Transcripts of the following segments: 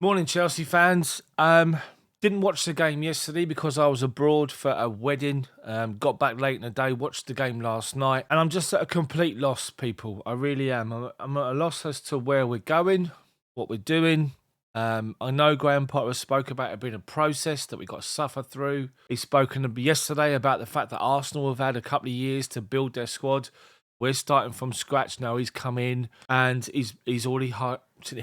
Morning, Chelsea fans. Didn't watch the game yesterday because I was abroad for a wedding. Got back late in the day, watched the game last night, and I'm just at a complete loss, people. I really am. I'm at a loss as to where we're going, what we're doing. I know Graham Potter spoke about it being a process that we've got to suffer through. He's spoken yesterday about the fact that Arsenal have had a couple of years to build their squad. We're starting from scratch now. He's come in and he's already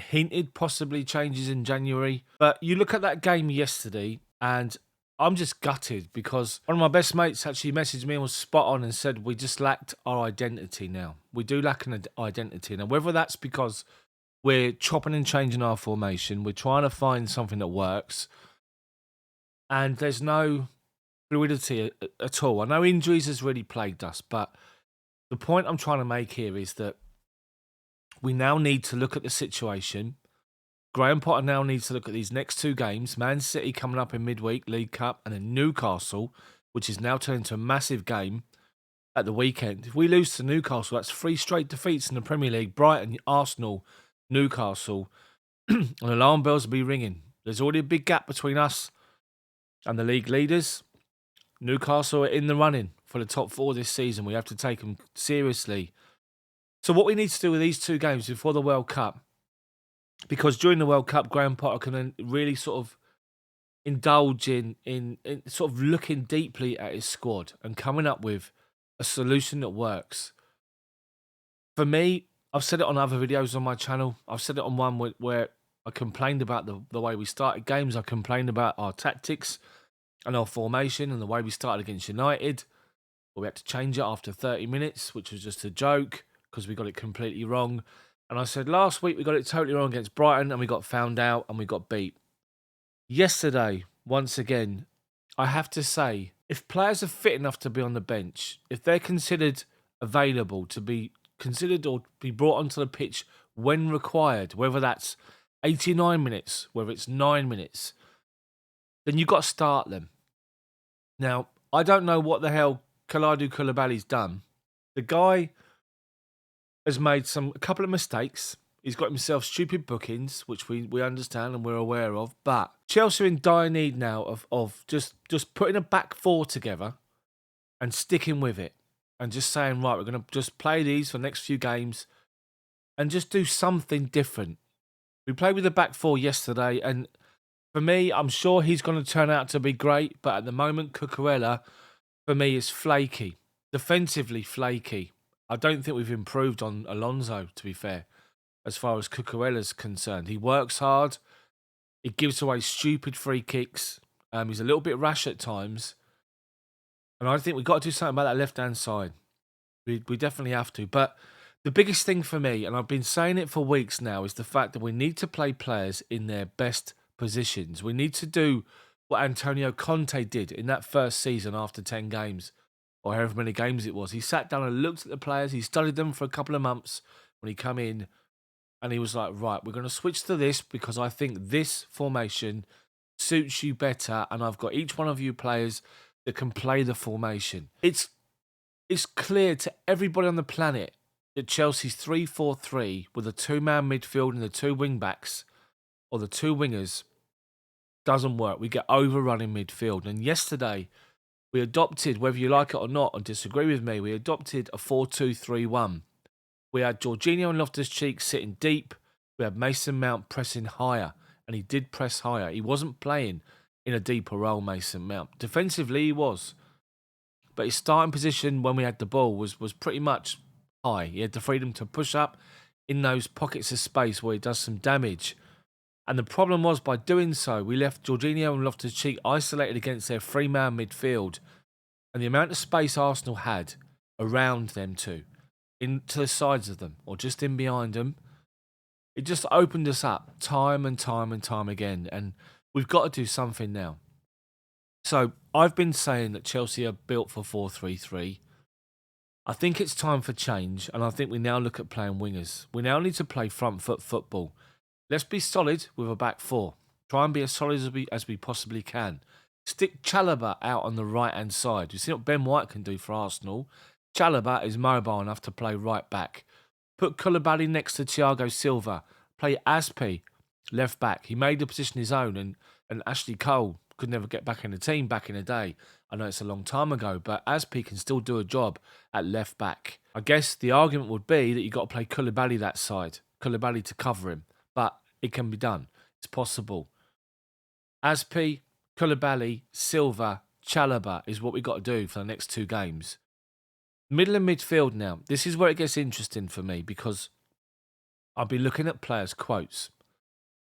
hinted possibly changes in January. But you look at that game yesterday and I'm just gutted because one of my best mates actually messaged me and was spot on and said we just lacked our identity now. We do lack an identity. Now, whether that's because we're chopping and changing our formation, we're trying to find something that works, and there's no fluidity at all. I know injuries has really plagued us, but the point I'm trying to make here is that we now need to look at the situation. Graham Potter now needs to look at these next two games. Man City coming up in midweek, League Cup, and then Newcastle, which is now turned into a massive game at the weekend. If we lose to Newcastle, that's 3 straight defeats in the Premier League. Brighton, Arsenal, Newcastle, and alarm bells will be ringing. There's already a big gap between us and the league leaders. Newcastle are in the running for the top 4 this season. We have to take them seriously. So what we need to do with these two games before the World Cup, because during the World Cup, Graham Potter can then really sort of indulge in sort of looking deeply at his squad and coming up with a solution that works. For me, I've said it on other videos on my channel. I've said it on one where I complained about the way we started games. I complained about our tactics and our formation and the way we started against United. But we had to change it after 30 minutes, which was just a joke because we got it completely wrong. And I said last week we got it totally wrong against Brighton and we got found out and we got beat. Yesterday, once again, I have to say, if players are fit enough to be on the bench, if they're considered available to be considered or be brought onto the pitch when required, whether that's 89 minutes, whether it's 9 minutes, then you've got to start them. Now, I don't know what the hell Kalidou Koulibaly's done. The guy has made a couple of mistakes. He's got himself stupid bookings, which we understand and we're aware of. But Chelsea are in dire need now of just putting a back 4 together and sticking with it. And just saying, right, we're going to just play these for the next few games and just do something different. We played with the back 4 yesterday, and for me, I'm sure he's going to turn out to be great. But at the moment, Cucurella, for me, is flaky. Defensively flaky. I don't think we've improved on Alonso, to be fair, as far as Cucurella's concerned. He works hard. He gives away stupid free kicks. He's a little bit rash at times. And I think we've got to do something about that left-hand side. We definitely have to. But the biggest thing for me, and I've been saying it for weeks now, is the fact that we need to play players in their best positions. We need to do what Antonio Conte did in that first season after 10 games, or however many games it was. He sat down and looked at the players. He studied them for a couple of months when he came in, and he was like, right, we're going to switch to this because I think this formation suits you better, and I've got each one of you players that can play the formation. It's clear to everybody on the planet that Chelsea's 3-4-3 with a 2-man midfield and the 2 wing-backs, or the 2 wingers, doesn't work. We get overrun in midfield. And yesterday, we adopted, whether you like it or not, or disagree with me, we adopted a 4-2-3-1. We had Jorginho and Loftus-Cheek sitting deep. We had Mason Mount pressing higher, and he did press higher. He wasn't playing in a deeper role, Mason Mount. Defensively, he was. But his starting position when we had the ball was pretty much high. He had the freedom to push up in those pockets of space where he does some damage. And the problem was, by doing so, we left Jorginho and Loftus-Cheek isolated against their 3-man midfield. And the amount of space Arsenal had around them two, into the sides of them, or just in behind them, it just opened us up time and time and time again. And we've got to do something now. So I've been saying that Chelsea are built for 4-3-3. I think it's time for change, and I think we now look at playing wingers. We now need to play front foot football. Let's be solid with a back 4. Try and be as solid as we possibly can. Stick Chalobah out on the right-hand side. You see what Ben White can do for Arsenal. Chalobah is mobile enough to play right back. Put Koulibaly next to Thiago Silva. Play Aspi left back. He made the position his own, and Ashley Cole could never get back in the team back in the day. I know it's a long time ago, but Aspi can still do a job at left back. I guess the argument would be that you've got to play Koulibaly that side, Koulibaly to cover him, but it can be done. It's possible. Aspi, Koulibaly, Silva, Chalobah is what we've got to do for the next 2 games. Middle and midfield now. This is where it gets interesting for me because I'll be looking at players' quotes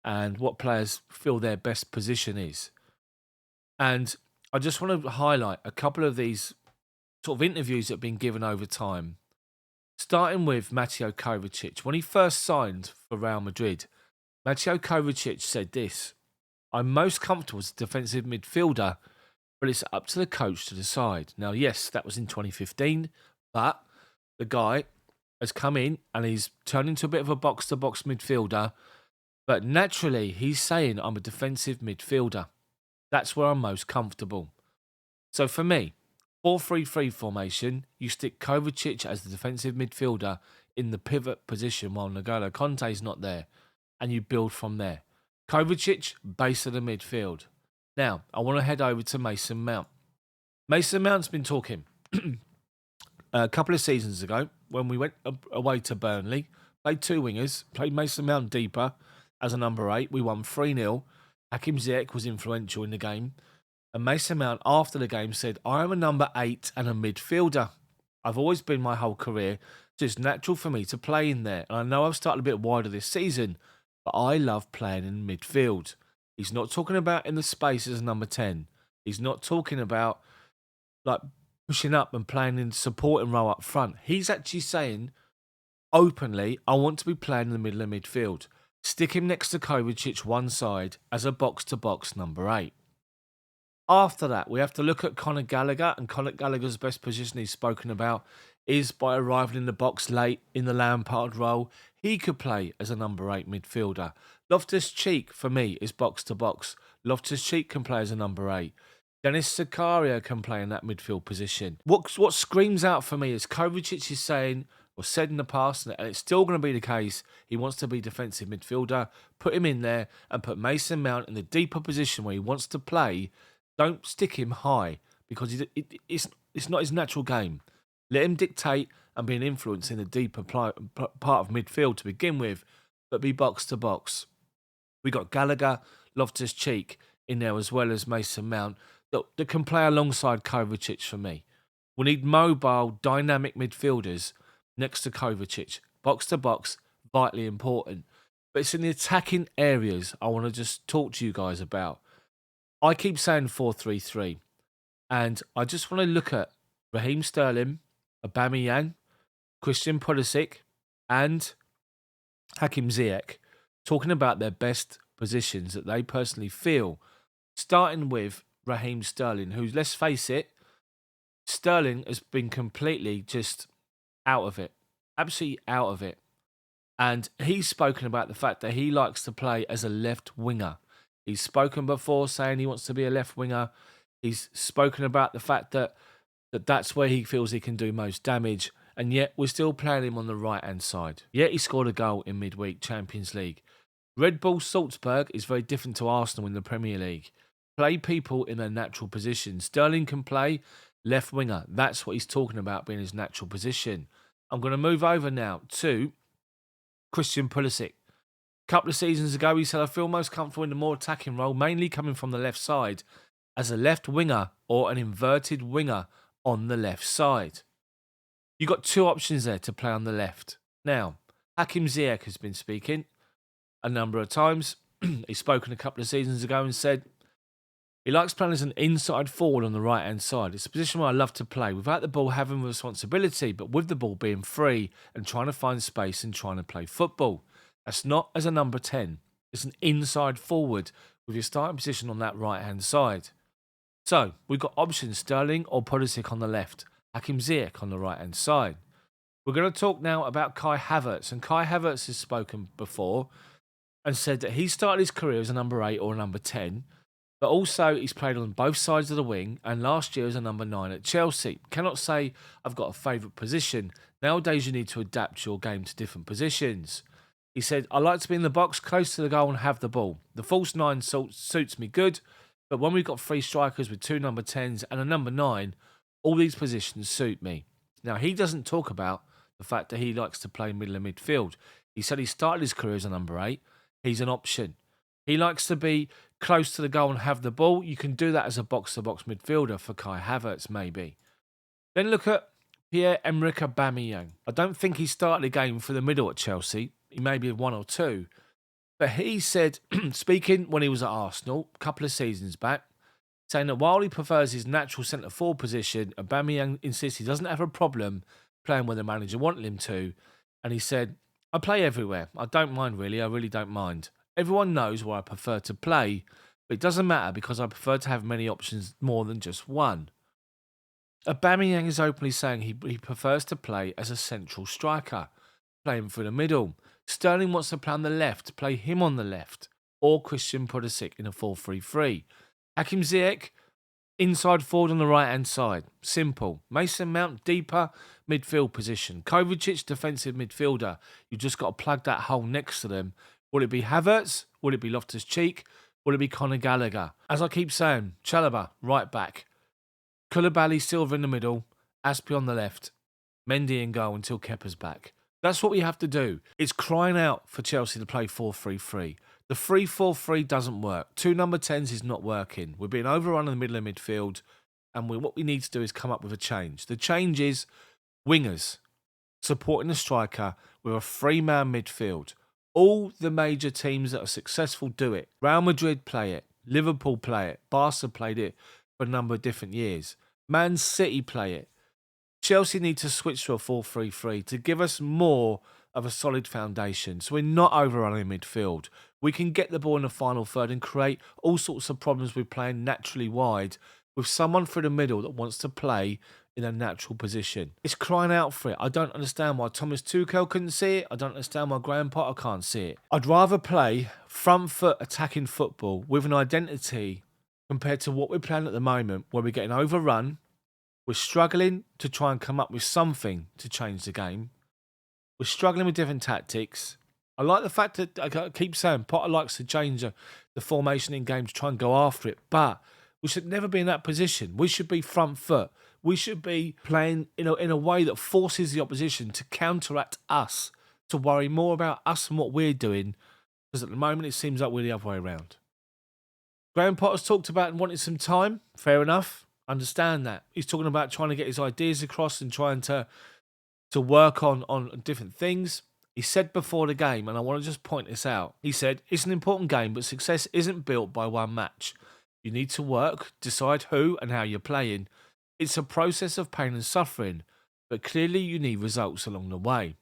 and what players feel their best position is. And I just want to highlight a couple of these sort of interviews that have been given over time. Starting with Mateo Kovacic. When he first signed for Real Madrid, Mateo Kovacic said this: "I'm most comfortable as a defensive midfielder, but it's up to the coach to decide." Now, yes, that was in 2015, but the guy has come in and he's turned into a bit of a box-to-box midfielder. But naturally, he's saying, I'm a defensive midfielder. That's where I'm most comfortable. So for me, 4-3-3 formation, you stick Kovacic as the defensive midfielder in the pivot position while N'Golo Kante's not there, and you build from there. Kovacic, base of the midfield. Now, I want to head over to Mason Mount. Mason Mount's been talking a couple of seasons ago when we went away to Burnley, played 2 wingers, played Mason Mount deeper as a number 8. We won 3-0. Hakim Ziyech was influential in the game. And Mason Mount, after the game, said, I am a number 8 and a midfielder. I've always been my whole career, so it's natural for me to play in there. And I know I've started a bit wider this season, but I love playing in midfield. He's not talking about in the space as a number 10. He's not talking about like pushing up and playing in supporting role up front. He's actually saying openly, I want to be playing in the middle of midfield. Stick him next to Kovacic one side as a box-to-box number 8. After that, we have to look at Conor Gallagher, and Conor Gallagher's best position he's spoken about is by arriving in the box late in the Lampard role. He could play as a number 8 midfielder. Loftus-Cheek, for me, is box-to-box. Loftus-Cheek can play as a number 8. Dennis Zakaria can play in that midfield position. What screams out for me is Kovacic is saying, or said in the past, and it's still going to be the case, he wants to be defensive midfielder. Put him in there and put Mason Mount in the deeper position where he wants to play. Don't stick him high because it's not his natural game. Let him dictate and be an influence in the deeper part of midfield to begin with, but be box to box. We got Gallagher, Loftus-Cheek in there as well as Mason Mount that can play alongside Kovacic for me. We need mobile, dynamic midfielders next to Kovacic. Box to box, vitally important. But it's in the attacking areas I want to just talk to you guys about. I keep saying 4-3-3, and I just want to look at Raheem Sterling, Aubameyang, Christian Pulisic, and Hakim Ziyech talking about their best positions that they personally feel, starting with Raheem Sterling, who, let's face it, Sterling has been completely just out of it, absolutely out of it. And he's spoken about the fact that he likes to play as a left winger. He's spoken before saying he wants to be a left winger. He's spoken about the fact that that's where he feels he can do most damage. And yet we're still playing him on the right-hand side. Yet he scored a goal in midweek Champions League. Red Bull Salzburg is very different to Arsenal in the Premier League. Play people in their natural position. Sterling can play left winger. That's what he's talking about being his natural position. I'm going to move over now to Christian Pulisic. A couple of seasons ago, he said, I feel most comfortable in the more attacking role, mainly coming from the left side, as a left winger or an inverted winger on the left side. You've got 2 options there to play on the left. Now, Hakim Ziyech has been speaking a number of times. He's spoken a couple of seasons ago and said he likes playing as an inside forward on the right-hand side. It's a position where I love to play, without the ball having responsibility, but with the ball being free and trying to find space and trying to play football. That's not as a number 10. It's an inside forward with your starting position on that right-hand side. So, we've got options, Sterling or Pulisic on the left, Hakim Ziyech on the right-hand side. We're going to talk now about Kai Havertz, and Kai Havertz has spoken before and said that he started his career as a number 8 or a number 10, but also he's played on both sides of the wing, and last year as a number 9 at Chelsea. Cannot say I've got a favourite position. Nowadays you need to adapt your game to different positions. He said, I like to be in the box, close to the goal and have the ball. The false 9 suits me good, but when we've got 3 strikers with 2 number 10s and a number 9, all these positions suit me. Now, he doesn't talk about the fact that he likes to play middle of midfield. He said he started his career as a number 8. He's an option. He likes to be close to the goal and have the ball. You can do that as a box-to-box midfielder for Kai Havertz, maybe. Then look at Pierre-Emerick Aubameyang. I don't think he started a game for the middle at Chelsea. He maybe had 1 or 2. But he said, speaking when he was at Arsenal a couple of seasons back, saying that while he prefers his natural centre-forward position, Aubameyang insists he doesn't have a problem playing where the manager wanted him to. And he said, I play everywhere. I don't mind really. I really don't mind. Everyone knows where I prefer to play, but it doesn't matter because I prefer to have many options more than just one. Aubameyang is openly saying he prefers to play as a central striker, playing through the middle. Sterling wants to play on the left, play him on the left, or Christian Pulisic in a 4-3-3. Hakim Ziyech, inside forward on the right-hand side. Simple. Mason Mount, deeper midfield position. Kovacic, defensive midfielder. You've just got to plug that hole next to them. Will it be Havertz? Will it be Loftus-Cheek? Will it be Conor Gallagher? As I keep saying, Chalobah, right back. Koulibaly, Silva in the middle. Aspi on the left. Mendy in goal until Kepa's back. That's what we have to do. It's crying out for Chelsea to play 4-3-3. The 3-4-3 doesn't work. 2 number 10s is not working. We're being overrun in the middle of midfield, and what we need to do is come up with a change. The change is wingers supporting the striker with a 3-man midfield. All the major teams that are successful do it. Real Madrid play it. Liverpool play it. Barca played it for a number of different years. Man City play it. Chelsea need to switch to a 4-3-3 to give us more of a solid foundation so we're not overrunning midfield. We can get the ball in the final third and create all sorts of problems with playing naturally wide with someone through the middle that wants to play in a natural position. It's crying out for it. I don't understand why Thomas Tuchel couldn't see it. I don't understand why Graham Potter can't see it. I'd rather play front foot attacking football with an identity compared to what we're playing at the moment where we're getting overrun. We're struggling to try and come up with something to change the game. We're struggling with different tactics. I like the fact that I keep saying Potter likes to change the formation in games to try and go after it, but we should never be in that position. We should be front foot. We should be playing in a way that forces the opposition to counteract us, to worry more about us and what we're doing, because at the moment it seems like we're the other way around. Graham Potter's talked about and wanted some time. Fair enough. Understand that. He's talking about trying to get his ideas across and trying to work on different things. He said before the game, and I want to just point this out, he said, it's an important game, but success isn't built by one match. You need to work, decide who and how you're playing. It's a process of pain and suffering, but clearly you need results along the way.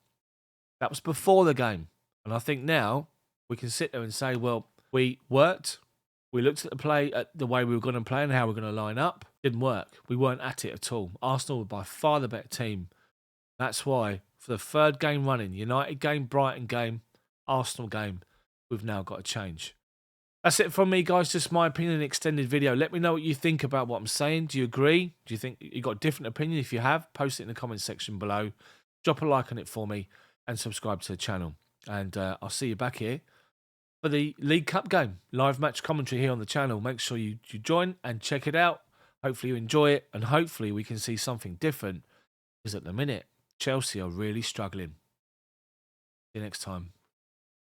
That was before the game. And I think now we can sit there and say, well, we worked. We looked at the play, at the way we were going to play and how we were going to line up. Didn't work. We weren't at it at all. Arsenal were by far the better team. That's why, for the 3rd game running, United game, Brighton game, Arsenal game, we've now got to change. That's it from me, guys. Just my opinion, extended video. Let me know what you think about what I'm saying. Do you agree? Do you think you got a different opinion? If you have, post it in the comments section below. Drop a like on it for me and subscribe to the channel. And I'll see you back here for the League Cup game. Live match commentary here on the channel. Make sure you join and check it out. Hopefully you enjoy it, and hopefully we can see something different, because at the minute, Chelsea are really struggling. See you next time.